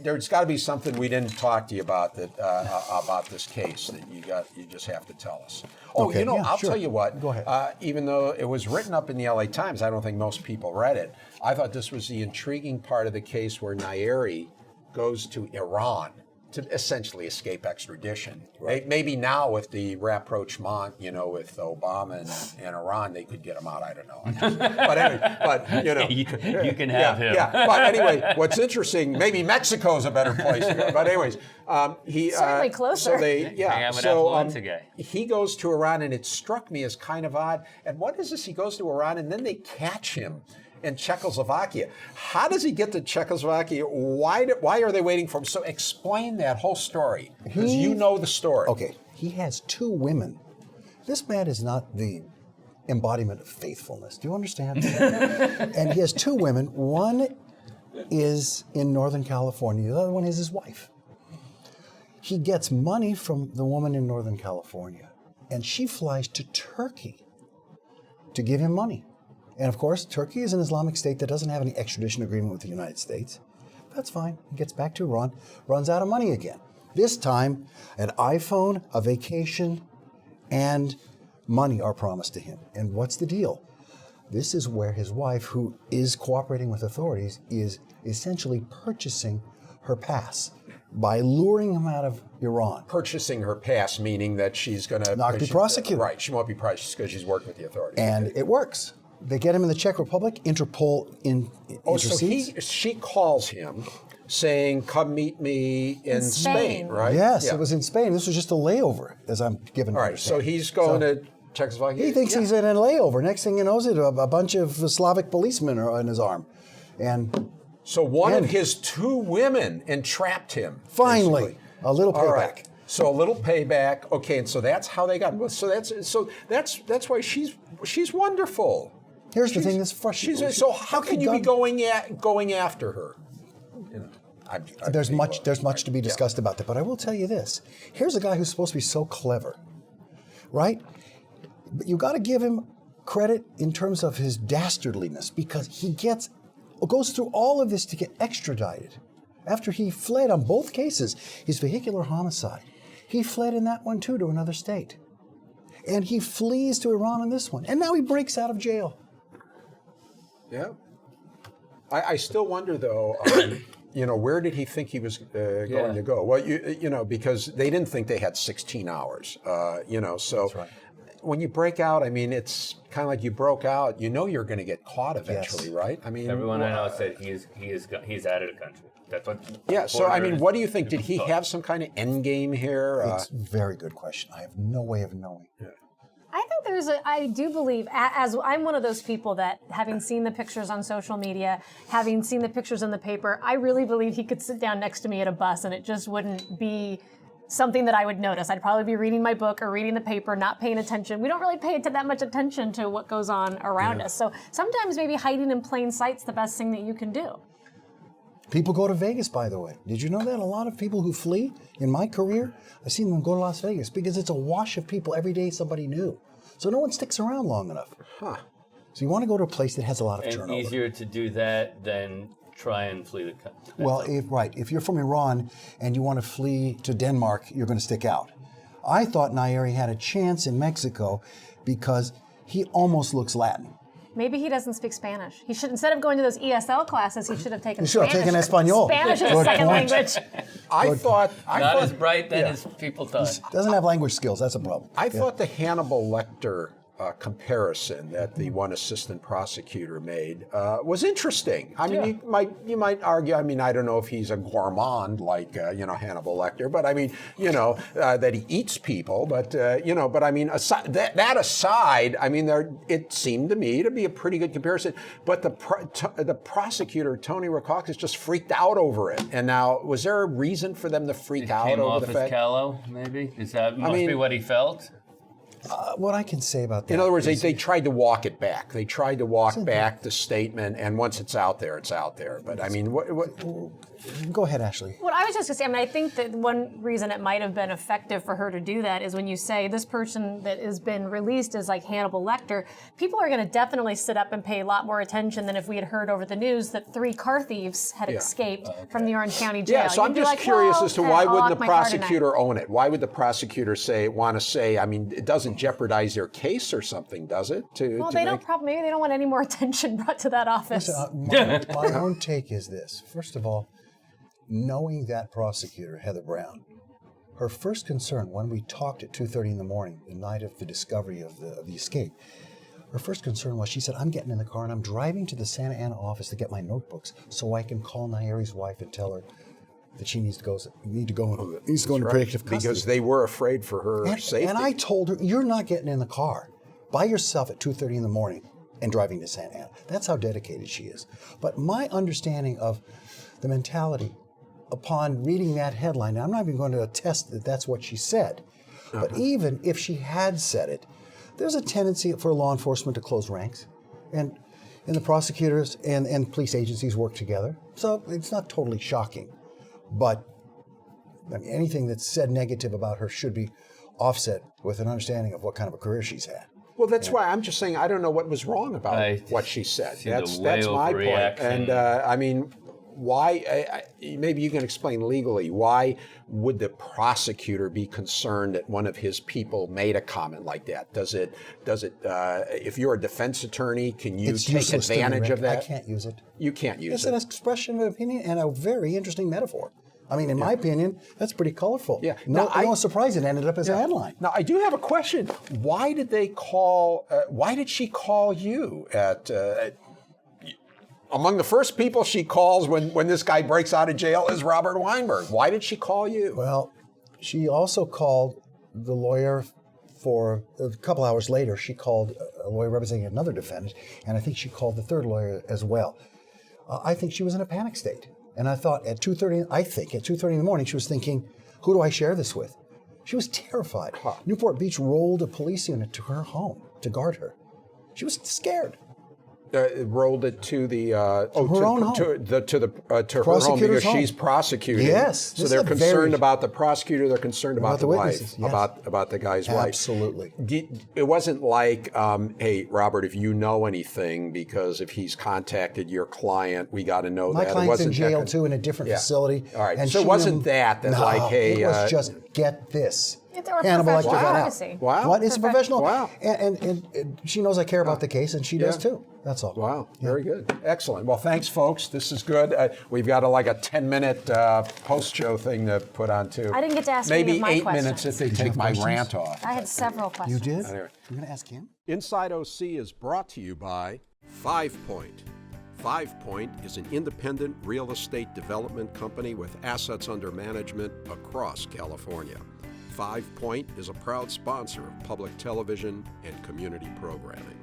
there's got to be something we didn't talk to you about that about this case that you just have to tell us. Oh, Okay, I'll sure. tell you what. Go ahead. Even though it was written up in the LA Times, I don't think most people read it. I thought this was the intriguing part of the case where Nairi goes to Iran to essentially escape extradition. Right. Maybe now with the rapprochement, with Obama and Iran, they could get him out. I don't know. But anyway, you can have him. Yeah. But anyway, what's interesting, maybe Mexico's a better place to go. But anyways, he certainly closer. So they, Hang out with Affluenza guy. he goes to Iran, and it struck me as kind of odd. And what is this? He goes to Iran, and then they catch him in Czechoslovakia. How does he get to Czechoslovakia? Why are they waiting for him? So explain that whole story, because you know the story. Okay, he has 2 women. This man is not the embodiment of faithfulness. Do you understand? And he has 2 women. One is in Northern California. The other one is his wife. He gets money from the woman in Northern California, and she flies to Turkey to give him money. And of course, Turkey is an Islamic state that doesn't have any extradition agreement with the United States. That's fine. He gets back to Iran, runs out of money again. This time, an iPhone, a vacation, and money are promised to him. And what's the deal? This is where his wife, who is cooperating with authorities, is essentially purchasing her pass by luring him out of Iran. Purchasing her pass, meaning that she's going to Not be prosecuted. Right, she won't be prosecuted because she's worked with the authorities. And it works. They get him in the Czech Republic. Interpol intercedes. So she calls him saying, come meet me in Spain, right? Yes, Yeah. it was in Spain. This was just a layover, as I'm given to All right, understand. so he's going to Czechoslovakia. He thinks he's in a layover. Next thing he knows, a bunch of Slavic policemen are on his arm. And so one of his 2 women entrapped him. Finally, basically. a little payback. All right. So a little payback. Okay, and so that's how they got. So that's why she's wonderful. Here's the thing that's frustrating. So how can you be going after her? There's much to be discussed about that, but I will tell you this. Here's a guy who's supposed to be so clever, right? But you got to give him credit in terms of his dastardliness, because he goes through all of this to get extradited. After he fled on both cases, his vehicular homicide, he fled in that one too to another state. And he flees to Iran in this one. And now he breaks out of jail. Yeah. I still wonder, though, where did he think he was going to go? Well, because they didn't think they had 16 hours, so That's right. When you break out, I mean, it's kind of like you broke out, you're going to get caught eventually, Yes. right? I mean, Everyone I know said he's out of the country. That's what. Yeah, so I mean, borders what do you think? Did he thought. have some kind of end game here? It's a very good question. I have no way of knowing. I think I do believe, as I'm one of those people that, having seen the pictures on social media, having seen the pictures in the paper, I really believe he could sit down next to me at a bus and it just wouldn't be something that I would notice. I'd probably be reading my book or reading the paper, not paying attention. We don't really pay that much attention to what goes on around us. So sometimes maybe hiding in plain sight's the best thing that you can do. People go to Vegas, by the way. Did you know that? A lot of people who flee in my career, I've seen them go to Las Vegas because it's a wash of people every day, somebody new. So no one sticks around long enough. So you want to go to a place that has a lot of turnover. And easier to do that than try and flee the country. Well, if you're from Iran and you want to flee to Denmark, you're going to stick out. I thought Nairi had a chance in Mexico because he almost looks Latin. Maybe he doesn't speak Spanish. He should, instead of going to those ESL classes, he should have taken should have Spanish. taken Espanol. Spanish is a Good second point. language. I thought Not as bright then as people thought. Doesn't have language skills. That's a problem. I thought the Hannibal Lecter comparison that the one assistant prosecutor made was interesting. I mean, you might argue. I mean, I don't know if he's a gourmand like Hannibal Lecter, but I mean, that he eats people. But but I mean, that aside, I mean, it seemed to me to be a pretty good comparison. But the prosecutor Tony Rackauckas just freaked out over it. And now, was there a reason for them to freak out Came over off the as fact? callow, maybe? Is that must be what he felt? What I can say about that, In other words, is- they tried to walk it back. They tried to walk back the statement, and once it's out there, it's out there. But I mean, what Go ahead, Ashleigh. What I was just going to say, I mean, I think that one reason it might have been effective for her to do that is when you say this person that has been released is like Hannibal Lecter, people are going to definitely sit up and pay a lot more attention than if we had heard over the news that 3 car thieves had escaped from the Orange County Jail. Yeah, so I'm You'd be just like, curious well, as to okay, why I'll wouldn't lock the my car tonight. prosecutor own it? Why would the prosecutor want to say, I mean, it doesn't jeopardize their case or something, does it? Well, they don't maybe they don't want any more attention brought to that office. Listen, my own take is this. First of all, knowing that prosecutor, Heather Brown, her first concern when we talked at 2:30 in the morning, the night of the discovery of the escape, her first concern was, she said, I'm getting in the car and I'm driving to the Santa Ana office to get my notebooks so I can call Nairi's wife and tell her that she needs to go into predictive custody. Because they were afraid for her safety. And I told her, you're not getting in the car by yourself at 2:30 in the morning and driving to Santa Ana. That's how dedicated she is. But my understanding of the mentality upon reading that headline, and I'm not even going to attest that that's what she said, but even if she had said it, there's a tendency for law enforcement to close ranks. And the prosecutors and police agencies work together. So it's not totally shocking. But I mean, anything that's said negative about her should be offset with an understanding of what kind of a career she's had. Well, that's why I'm just saying I don't know what was wrong about what she said. That's my point. And I mean, why? Maybe you can explain legally why would the prosecutor be concerned that one of his people made a comment like that? Does it? If you're a defense attorney, can you take advantage of that? I can't use it. You can't use it. It's an expression of opinion and a very interesting metaphor. I mean, in my opinion, that's pretty colorful. Yeah. No surprise it ended up as a headline. Now, I do have a question. Why did they call? Why did she call you at? Among the first people she calls when this guy breaks out of jail is Robert Weinberg. Why did she call you? Well, she also called the lawyer for a couple hours later. She called a lawyer representing another defendant, and I think she called the third lawyer as well. I think she was in a panic state. And I thought at 2:30 in the morning, she was thinking, who do I share this with? She was terrified. Newport Beach rolled a police unit to her home to guard her. She was scared. Rolled it to the her own home. to her home because she's prosecuting. Yes, so they're concerned about the prosecutor. They're concerned about the wife, yes. about the guy's wife. Absolutely. It wasn't like, hey, Robert, if you know anything, because if he's contacted your client, we got to know My that. client's in jail too, in a different facility. All right. And So it wasn't that like, hey, it was just get this. Or Hannibal Lecter professional got out. advocacy. Wow. What is professional? Wow. And she knows I care about the case, and she does too. That's all. Wow, very good. Excellent. Well, thanks, folks. This is good. We've got like a 10-minute post-show thing to put on, too. I didn't get to ask any Maybe of my 8 questions. minutes if they take my rant off. I had several questions. You did? Anyway. You're going to ask him? Inside OC is brought to you by 5 Point. 5 Point is an independent real estate development company with assets under management across California. 5 Point is a proud sponsor of public television and community programming.